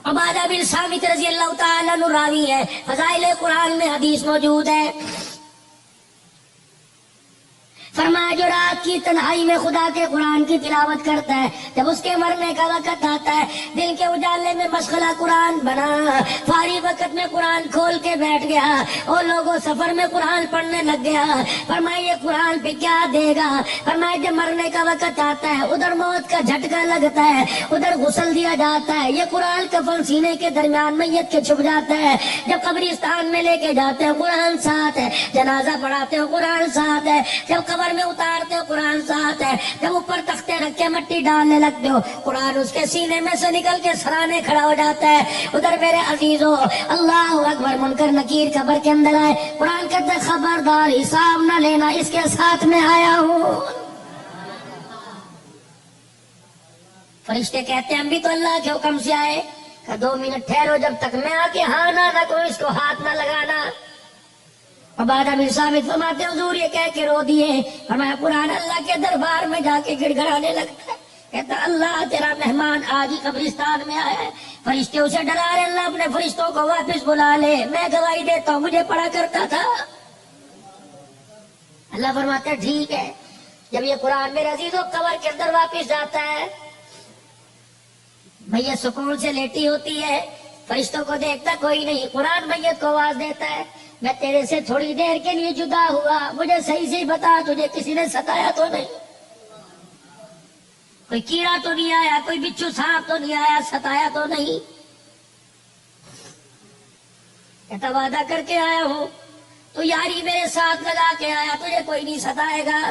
عبادہ بن صامت رضی اللہ تعالیٰ عنہ راوی ہے، فضائل قرآن میں حدیث موجود ہے، فرمایا جو رات کی تنہائی میں خدا کے قرآن کی تلاوت کرتا ہے، جب اس کے مرنے کا وقت آتا ہے دل کے اجالے میں مشغلہ قرآن بنا، فارغ وقت میں قرآن کھول کے بیٹھ گیا، اور لوگوں سفر میں قرآن پڑھنے لگ گیا، فرمایا یہ قرآن پہ کیا دے گا؟ فرمایا جب مرنے کا وقت آتا ہے ادھر موت کا جھٹکا لگتا ہے، ادھر غسل دیا جاتا ہے، یہ قرآن کفن سینے کے درمیان میت کے چھپ جاتا ہے، جب قبرستان میں لے کے جاتے ہیں قرآن ساتھ ہے، جنازہ پڑھاتے ہو قرآن ساتھ ہے، جب قبر میں اتارتے ہو قرآن ساتھ ہے، جب اوپر تختے رکھ کے مٹی ڈالنے لگتے ہو قرآن اس کے سینے میں سے نکل کے سرانے کھڑا ہو جاتا ہے۔ ادھر میرے عزیزو اللہ اکبر، منکر نکیر قبر کے اندر آئے، قرآن کہتا ہے خبردار حساب نہ لینا، اس کے ساتھ میں آیا ہوں۔ فرشتے کہتے ہیں ہم بھی تو اللہ کے حکم سے آئے، کہ 2 منٹ ٹھہرو، جب تک میں آ کے ہاں نہ کروں اس کو ہاتھ نہ لگانا۔ عبادہ بن صامت فرماتے حضور یہ کہہ کے رو دیے، فرمایا قرآن اللہ کے دربار میں جا کے گڑ گڑانے لگتا ہے، کہتا اللہ تیرا مہمان آج ہی قبرستان میں آیا ہے، فرشتے اسے ڈرا رہے، اللہ اپنے فرشتوں کو واپس بلا لے، میں گواہی دیتا ہوں مجھے پڑھا کرتا تھا۔ اللہ فرماتا ہے ٹھیک ہے۔ جب یہ قرآن میرے عزیزوں قبر کے اندر واپس جاتا ہے، میت سکون سے لیٹی ہوتی ہے، فرشتوں کو دیکھتا کوئی نہیں، قرآن میت کو آواز دیتا ہے میں تیرے سے تھوڑی دیر کے لیے جدا ہوا، مجھے صحیح سے بتا تجھے کسی نے ستایا تو نہیں، کوئی کیڑا تو نہیں آیا، کوئی بچھو سانپ تو نہیں آیا، ستایا تو نہیں؟ کہتا وعدہ کر کے آیا ہوں، تو یاری میرے ساتھ لگا کے آیا، تجھے کوئی نہیں ستائے گا۔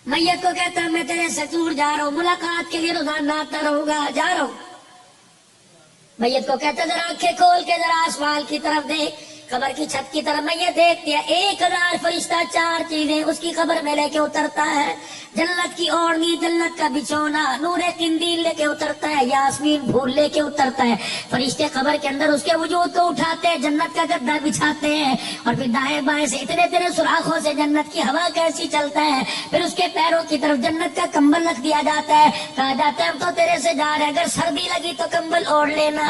میت کو کہتا میں تیرے سے دور جا رہا ہوں، ملاقات کے لیے روزانہ آتا رہوں گا، جا رہا ہوں۔ میت کو کہتا ذرا آنکھیں کھول کے ذرا آسمان کی طرف دیکھ، قبر کی چھت کی طرف میت دیکھتی ہے، 1000 فرشتہ 4 چیزیں اس کی قبر میں لے کے اترتا ہے، جنت کی اوڑھنی، جنت کا بچھونا، نور قندیل لے کے اترتا ہے، یاسمین پھول لے کے اترتا ہے، فرشتے قبر کے اندر اس کے وجود کو اٹھاتے ہیں، جنت کا گدا بچھاتے ہیں، اور پھر دائیں بائیں سے اتنے سوراخوں سے جنت کی ہوا کیسی چلتا ہے، پھر اس کے پیروں کی طرف جنت کا کمبل رکھ دیا جاتا ہے، کہا جاتا ہے ہم تو تیرے سے جا رہے ہیں، اگر سردی لگی تو کمبل اوڑھ لینا۔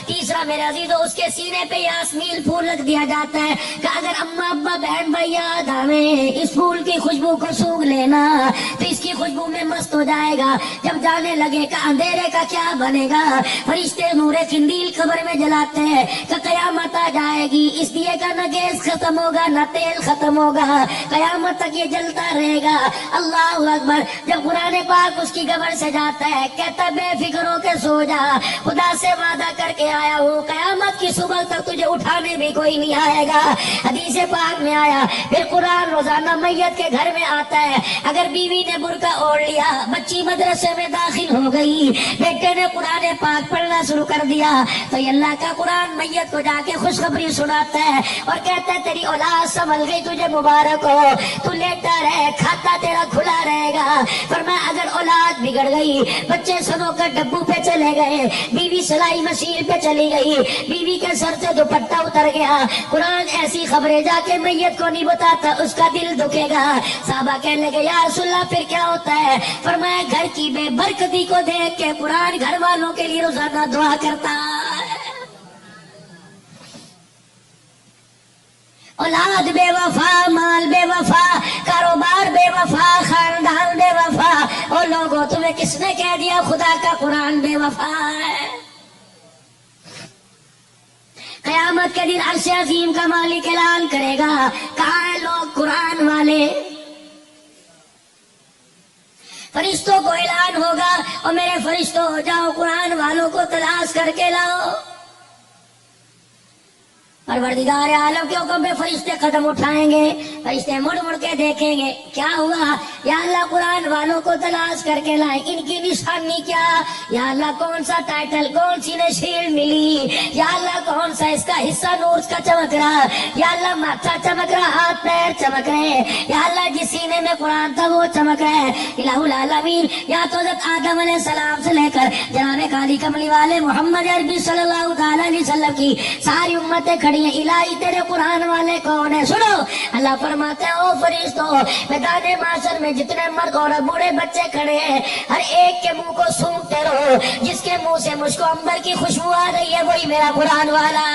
تیسرا میرے عزیزو اس کے سینے پہ یاسمین پھول رکھ دیا جاتا ہے کہ اگر اماں ابا بہن بھائی یاد آویں اس پھول کی خوشبو کو سونگھ لینا تو اس کی خوشبو میں مست ہو جائے گا، جب جانے لگے کہ اندھیرے کا کیا بنے گا، فرشتے نور قندیل قبر میں جلاتے ہیں کہ قیامت آ جائے گی، اس دیے کا نہ گیس ختم ہوگا نہ تیل ختم ہوگا، قیامت تک یہ جلتا رہے گا۔ اللہ اکبر۔ جب قرآن پاک اس کی قبر سے جاتا ہے کہتا بے فکر ہو کے سو جا، خدا سے وعدہ کر کے آیا ہوں قیامت کی صبح تک تجھے اٹھانے بھی کوئی نہیں آئے گا۔ حدیث پاک میں آیا پھر قرآن روزانہ میت کے گھر میں آتا ہے، اگر بیوی نے برقع اوڑھ لیا، بچی مدرسے میں داخل ہو گئی، بیٹے نے قرآن پاک پڑھنا شروع کر دیا تو یہ اللہ کا قرآن میت کو جا کے خوشخبری سناتا ہے اور کہتا ہے تیری اولاد سنبھل گئی، تجھے مبارک ہو، تو لیٹا رہے، کھاتا تیرا کھلا رہے گا۔ فرمایا اگر اولاد بگڑ گئی، بچے سنو کر ڈبو پہ چلے گئے، بیوی سلائی مشین پہ چلی گئی، بیوی کے سر سے دوپٹہ اتر گیا، قرآن ایسی خبریں جا کے میت کو نہیں بتاتا، اس کا دل دکھے گا۔ صحابہ کہنے لگے یا رسول اللہ پھر کیا ہوتا ہے؟ فرمایا گھر کی بے برکتی کو دیکھ کے قرآن گھر والوں کے لیے روزانہ دعا کرتا ہے۔ اولاد بے وفا، مال بے وفا، کاروبار بے وفا، خاندان بے وفا، اور لوگوں تمہیں کس نے کہہ دیا خدا کا قرآن بے وفا ہے؟ قیامت کے دن عرش عظیم کا مالک اعلان کرے گا کہاں ہیں لوگ قرآن والے؟ فرشتوں کو اعلان ہوگا اور میرے فرشتوں جاؤ قرآن والوں کو تلاش کر کے لاؤ۔ پروردگار عالم کے حکم پہ فرشتے قدم اٹھائیں گے، فرشتے مڑ مڑ کے دیکھیں گے کیا ہوا، یا اللہ قرآن والوں کو تلاش کر کے لائیں، ان کی نشانی کیا، یا اللہ کون سا ٹائٹل، کون سی نشیل ملی، یا اللہ کون سا اس کا حصہ نور کا چمک رہا، یا اللہ ماتھا چمک رہا، ہاتھ پیر چمک رہے، یا اللہ جس سینے میں قرآن تھا وہ چمک رہا ہے۔ الہ العالمین یا تو حضرت آدم علیہ السلام سے لے کر جناب کالی کملی والے محمد عربی صلی اللہ تعالی علیہ وسلم کی ساری امتیں کھڑی والی الہی تیرے قرآن والے کون ہیں؟ سنو اللہ فرماتے ہیں او فرشتوں میدان معاشر میں جتنے مرد اور بوڑھے بچے کھڑے ہیں ہر ایک کے منہ کو سونگتے رہو، جس کے منہ سے مجھ کو عنبر کی خوشبو آ رہی ہے وہی میرا قرآن والا۔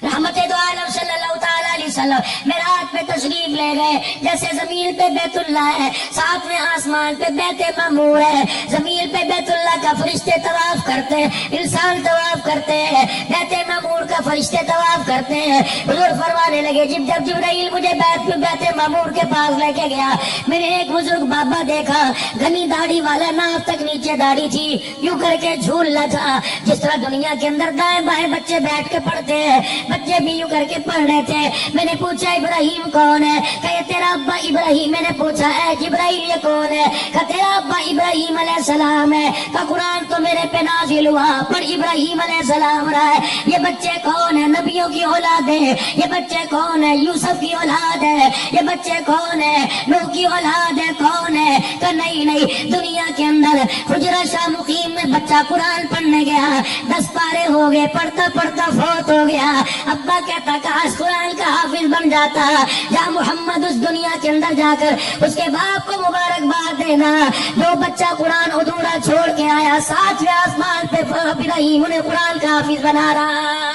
رحمت دو عالم صلی اللہ تعالیٰ علیہ وسلم میراج پہ تشریف لے گئے، جیسے زمین پہ بیت اللہ ہے، ساتھ میں آسمان پہ بیت معمور ہے، زمین پہ بیت اللہ کا فرشتے طواف کرتے ہیں، انسان طواف کرتے ہیں، بیت معمور کا فرشتے طواف کرتے ہیں۔ حضور فرمانے لگے جب جبرائیل مجھے بیت معمور کے پاس لے کے گیا، میں نے ایک بزرگ بابا دیکھا، گھنی داڑھی والا، ناف تک نیچے داڑھی تھی، یوں کر کے جھولنا تھا جس طرح دنیا کے اندر دائیں بائیں بچے بیٹھ کے پڑھتے ہیں، بچے بھی یوں کر کے پڑھ رہے تھے۔ میں نے پوچھا ابراہیم کون ہے؟ کہ یہ تیرا ابا ابراہیم۔ میں نے پوچھا اے جبرائیل یہ کون ہے؟ کہ تیرا ابا ابراہیم علیہ السلام ہے۔ کہ قرآن تو میرے پہ نازل ہوا پر ابراہیم علیہ السلام رہا ہے۔ یہ بچے کون ہیں؟ نبیوں کی اولاد ہے۔ یہ بچے کون ہیں؟ یوسف کی اولاد ہے۔ یہ بچے کون ہیں؟ نوح کی اولاد ہے۔ کون ہے؟ کہ نہیں دنیا کے اندر حجرہ شاہ مقیم میں بچہ قرآن پڑھنے گیا، 10 پارے ہو گئے، پڑھتا پڑھتا فوت ہو گیا۔ ابا کہتا کاش قرآن کا حافظ بن جاتا، جا محمد اس دنیا کے اندر جا کر اس کے باپ کو مبارکباد دینا، جو بچہ قرآن ادھورا چھوڑ کے آیا 7ویں آسمان پہ ابراہیم انہیں قرآن کا حافظ بنا رہا۔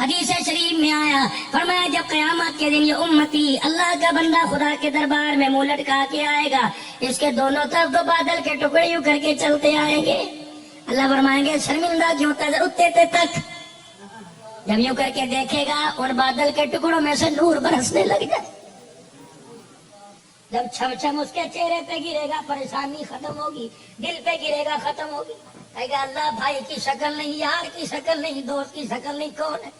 حدیث شریف میں آیا، فرمایا جب قیامت کے دن یہ امتی اللہ کا بندہ خدا کے دربار میں منہ لٹکا کے آئے گا، اس کے دونوں طرف دو بادل کے ٹکڑے یوں کر کے چلتے آئیں گے۔ اللہ فرمائیں گے شرمندہ کیوں اتنے تک، جب یوں کر کے دیکھے گا ان بادل کے ٹکڑوں میں سے نور برسنے لگ جائے، جب چھم چھم اس کے چہرے پہ گرے گا پریشانی ختم ہوگی، دل پہ گرے گا ختم ہوگی، کہے گا اللہ بھائی کی شکل نہیں، یار کی شکل نہیں، دوست کی شکل نہیں، کون ہے؟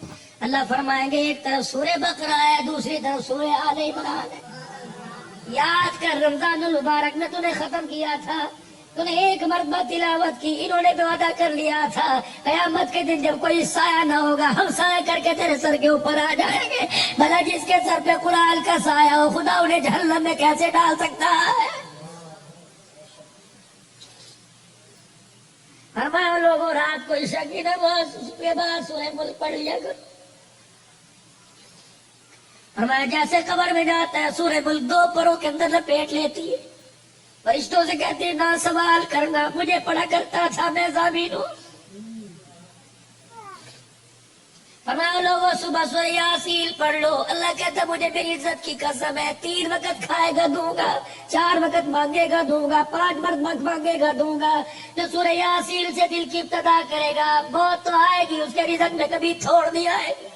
اللہ فرمائیں گے ایک طرف سورہ بقرہ ہے، دوسری طرف سورہ آل عمران ہے۔ یاد کر رمضان المبارک میں تو نے ختم کیا تھا، تو نے ایک مرتبہ تلاوت کی، انہوں نے بھی وعدہ کر لیا تھا قیامت کے دن جب کوئی سایہ نہ ہوگا ہم سایہ کر کے تیرے سر کے اوپر آ جائیں گے۔ بھلا جس کے سر پہ قرآن کا سایہ ہو خدا انہیں جہنم میں کیسے ڈال سکتا ہے؟ فرمایا لوگوں رات کو عشاء کی نماز کے بعد سورہ ملک پڑھ لیا کرو۔ فرمایا جیسے قبر میں جاتا ہے سورہ ملک 2 پروں کے اندر لپیٹ لیتی ہے، فرشتوں سے کہتے ہیں نہ سوال کرنا، مجھے پڑھا کرتا تھا میں ضامن ہوں۔ فرمایا لوگوں صبح سورہ یاسین پڑھ لو، اللہ کہتا مجھے میری عزت کی قسم ہے 3 وقت کھائے گا دوں گا، 4 وقت مانگے گا دوں گا، 5 مرتبہ مانگے گا دوں گا۔ جو سورہ یاسین سے دل کی ابتدا کرے گا بہت تو آئے گی، اس کے رزق میں کبھی چھوڑ نہیں آئے گی۔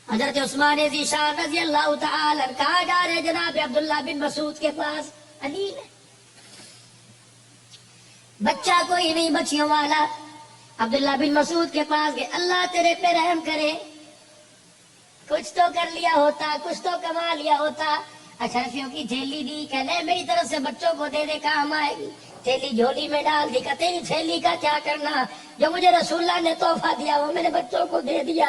حضرت عثمان ذیشان رضی اللہ تعالی عنہ کہا جا رہے جناب عبداللہ بن مسعود کے پاس، علی ہے بچہ کوئی نہیں بچیوں والا، عبداللہ بن مسعود کے پاس گئے، اللہ تیرے پہ رحم کرے، کچھ تو کر لیا ہوتا، کچھ تو کما لیا ہوتا۔ اشرفیوں کی تھیلی دی، کہ لے میری طرف سے بچوں کو دے دے کام آئے گی، تھیلی جھولی میں ڈال دی، کہ تیری تھیلی کا کیا کرنا، جو مجھے رسول اللہ نے تحفہ دیا وہ میں نے بچوں کو دے دیا۔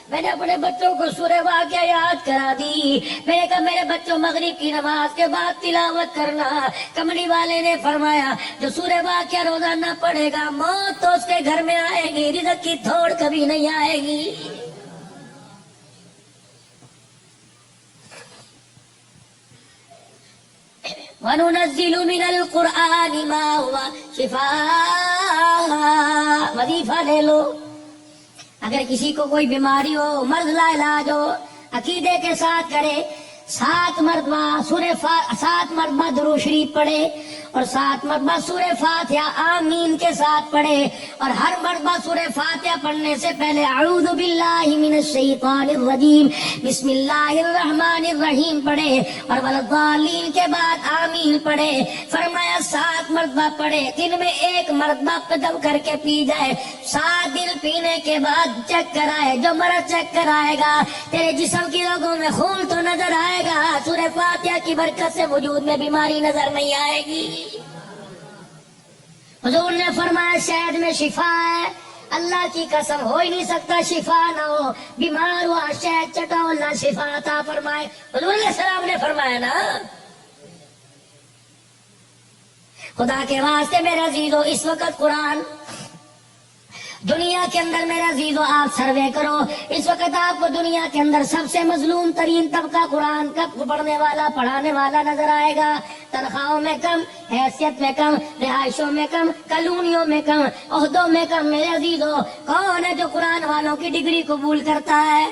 میں نے اپنے بچوں کو سورہ واقعہ یاد کرا دی، میں نے کہا میرے بچوں مغرب کی نماز کے بعد تلاوت کرنا۔ کملی والے نے فرمایا جو سورہ واقعہ روزانہ پڑھے گا موت تو اس کے گھر میں آئے گی، رزق کی تھوڑ کبھی نہیں آئے گی۔ وَنُنَزِّلُ مِنَ الْقُرْآنِ مَا هُوَ شِفَاءٌ۔ وظیفہ لے لو، اگر کسی کو کوئی بیماری ہو، مرض لا علاج ہو، عقیدے کے ساتھ کرے، 7 مرتبہ درود شریف پڑھے اور 7 مرتبہ سورہ فاتحہ آمین کے ساتھ پڑھے، اور ہر مرتبہ سورہ فاتحہ پڑھنے سے پہلے اعوذ باللہ من الشیطان الرجیم بسم اللہ الرحمن الرحیم پڑھے، اور والضالین کے بعد آمین پڑھے۔ فرمایا 7 مرتبہ پڑھے، دن میں 1 مرتبہ قدم کر کے پی جائے، 7 دن پینے کے بعد چیک کرائے، جو مرض چیک کرائے گا تیرے جسم کی رگوں میں خون تو نظر آئے گا، سورہ فاتحہ کی برکت سے وجود میں بیماری نظر نہیں آئے گی۔ حضور نے فرمایا شہد میں شفا ہے، اللہ کی قسم ہو ہی نہیں سکتا شفا نہ ہو، بیمار ہوا شہد چٹاؤ اللہ شفا عطا فرمائے، حضور علیہ السلام نے فرمایا نا۔ خدا کے واسطے میرے عزیزو اس وقت قرآن دنیا کے اندر، میرے عزیزو آپ سروے کرو، اس وقت آپ کو دنیا کے اندر سب سے مظلوم ترین طبقہ قرآن کا پڑھنے والا پڑھانے والا نظر آئے گا۔ تنخواہوں میں کم، حیثیت میں کم، رہائشوں میں کم، کالونیوں میں کم، عہدوں میں کم، میرے عزیزو کون ہے جو قرآن والوں کی ڈگری قبول کرتا ہے؟